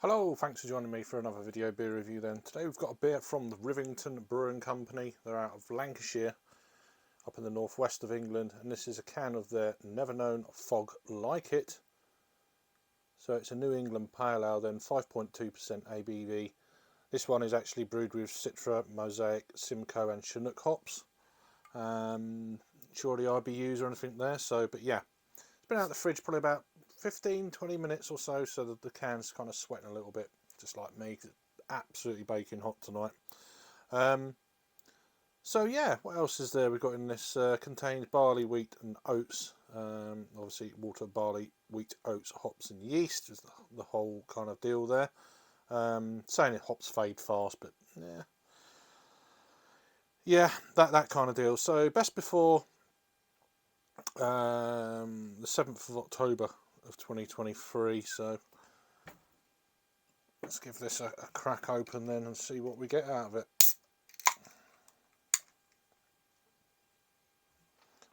Hello, thanks for joining me for another video beer review then. Today we've got a beer from the Rivington Brewing Company. They're out of Lancashire, up in the northwest of England, and this is a can of their Never Known Fog Like It. So it's a New England Pale Ale then, 5.2% ABV. This one is actually brewed with Citra, Mosaic, Simcoe and Chinook hops. Surely IBUs or anything there, but yeah. It's been out of the fridge probably about 15-20 minutes or so the can's kind of sweating a little bit, just like me, 'cause it's absolutely baking hot tonight. So yeah, what else is there? We've got in this contains barley, wheat and oats. Obviously water, barley, wheat, oats, hops and yeast is the whole kind of deal there. Saying it hops fade fast, but yeah, that kind of deal. So best before the 7th of October of 2023, so let's give this a crack open then and see what we get out of it.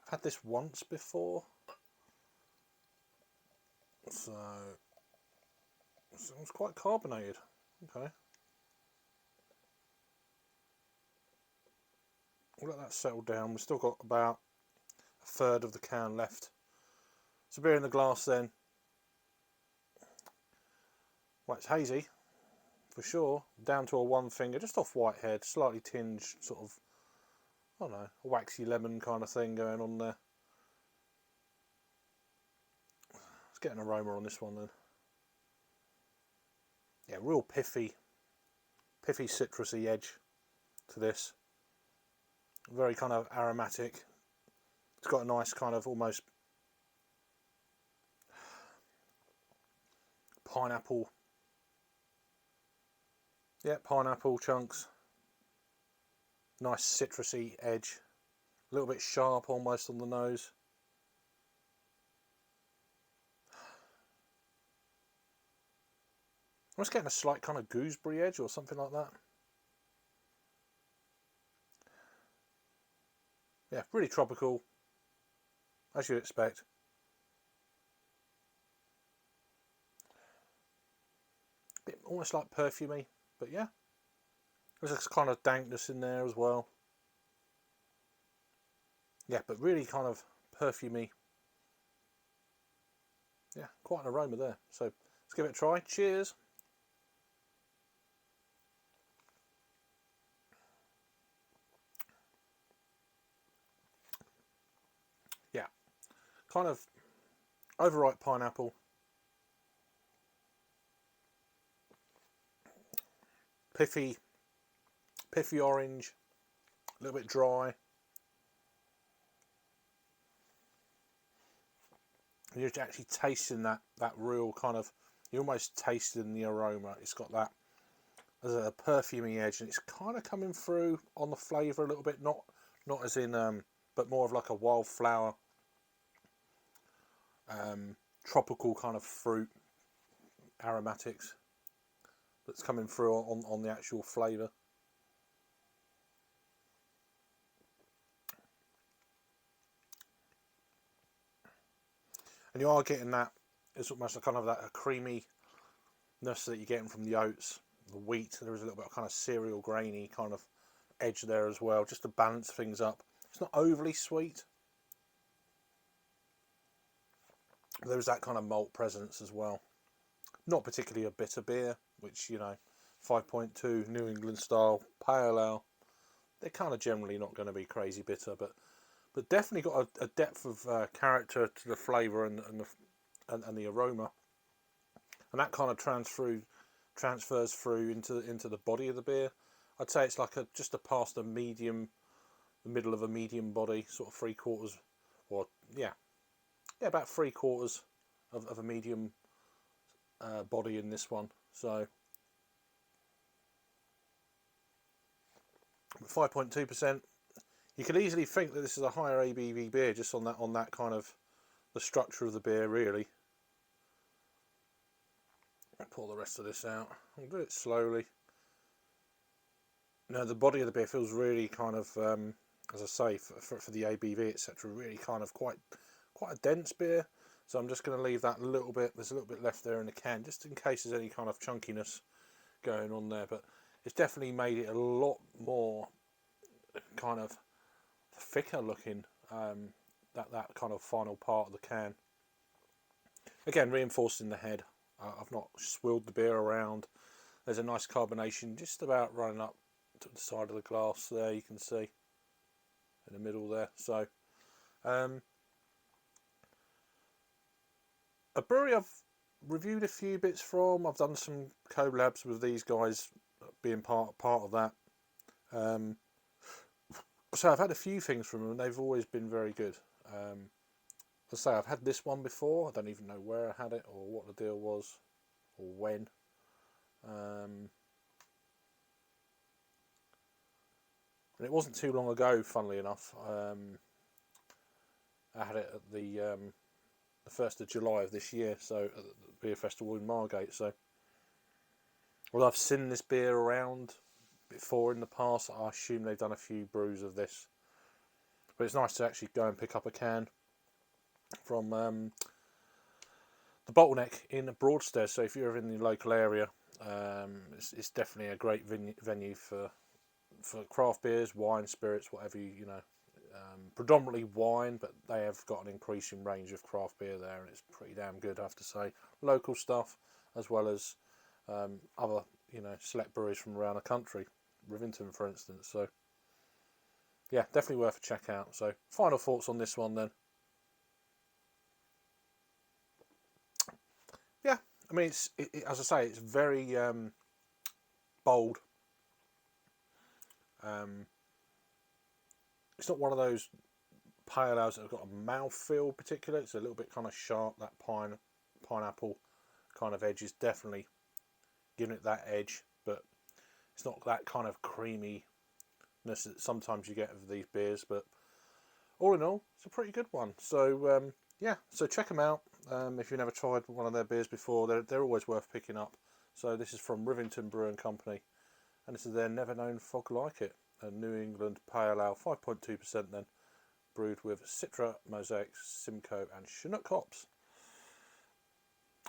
I've had this once before, so it sounds quite carbonated. Okay, we'll let that settle down. We've still got about a third of the can left. So beer in the glass then. Well, it's hazy for sure, down to a one finger, just off white head, slightly tinged, sort of, I don't know, a waxy lemon kind of thing going on there. Let's get an aroma on this one then. Yeah, real piffy citrusy edge to this. Very kind of aromatic. It's got a nice kind of almost pineapple. Yeah, pineapple chunks. Nice citrusy edge. A little bit sharp almost on the nose. I'm just getting a slight kind of gooseberry edge or something like that. Yeah, really tropical, as you'd expect. Bit almost like perfumey, but yeah. There's this kind of dankness in there as well. Yeah, but really kind of perfumey. Yeah, quite an aroma there. So let's give it a try. Cheers. Yeah, kind of overripe pineapple. Piffy orange. A little bit dry. And you're actually tasting that real kind of, you're almost tasting the aroma. It's got that as a perfumey edge, and it's kind of coming through on the flavour a little bit, not as in but more of like a wildflower tropical kind of fruit aromatics that's coming through on the actual flavour. And you are getting that, it's almost kind of that a creaminess that you're getting from the oats, the wheat. There is a little bit of kind of cereal grainy kind of edge there as well, just to balance things up. It's not overly sweet. There's that kind of malt presence as well. Not particularly a bitter beer, which, you know, 5.2 New England style pale ale, they're kind of generally not going to be crazy bitter, but definitely got a depth of character to the flavour and the aroma, and that kind of transfers through into the body of the beer. I'd say it's like just past the middle of a medium body, sort of 3/4, or yeah, about 3/4 of a medium body in this one. So 5.2%. You could easily think that this is a higher ABV beer just on that kind of the structure of the beer, really. I'll pour the rest of this out. I'll do it slowly. No, the body of the beer feels really kind of, as I say, for the ABV, etc., really kind of quite a dense beer. So I'm just going to leave that a little bit. There's a little bit left there in the can, just in case there's any kind of chunkiness going on there. But it's definitely made it a lot more kind of thicker looking. That kind of final part of the can. Again, reinforcing the head. I've not swilled the beer around. There's a nice carbonation just about running up to the side of the glass there. You can see in the middle there. So a brewery I've reviewed a few bits from. I've done some collabs with these guys, being part of that. So I've had a few things from them, and they've always been very good. As I say, I've had this one before. I don't even know where I had it or what the deal was or when. And it wasn't too long ago, funnily enough. I had it at the 1st of July of this year, so at the beer festival in Margate. So, well, I've seen this beer around before in the past. I assume they've done a few brews of this, but it's nice to actually go and pick up a can from the Bottleneck in Broadstairs. So if you're in the local area, it's definitely a great venue for craft beers, wine, spirits, whatever you know. Predominantly wine, but they have got an increasing range of craft beer there, and it's pretty damn good, I have to say. Local stuff, as well as other, you know, select breweries from around the country, Rivington, for instance. So, yeah, definitely worth a check out. So, final thoughts on this one then. Yeah, I mean, as I say, it's very bold. It's not one of those pale ales that have got a mouthfeel particular. It's a little bit kind of sharp. That pineapple kind of edge is definitely giving it that edge, but it's not that kind of creaminess that sometimes you get with these beers. But all in all, it's a pretty good one. So yeah, so check them out. If you've never tried one of their beers before, they're always worth picking up. So this is from Rivington Brewing Company, and this is their Never Known Fog Like It, a New England Pale Ale, 5.2% then, brewed with Citra, Mosaic, Simcoe and Chinook hops.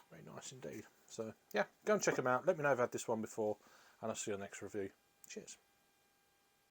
Very nice indeed. So yeah, go and check them out. Let me know if you've had this one before, and I'll see you on the next review. Cheers.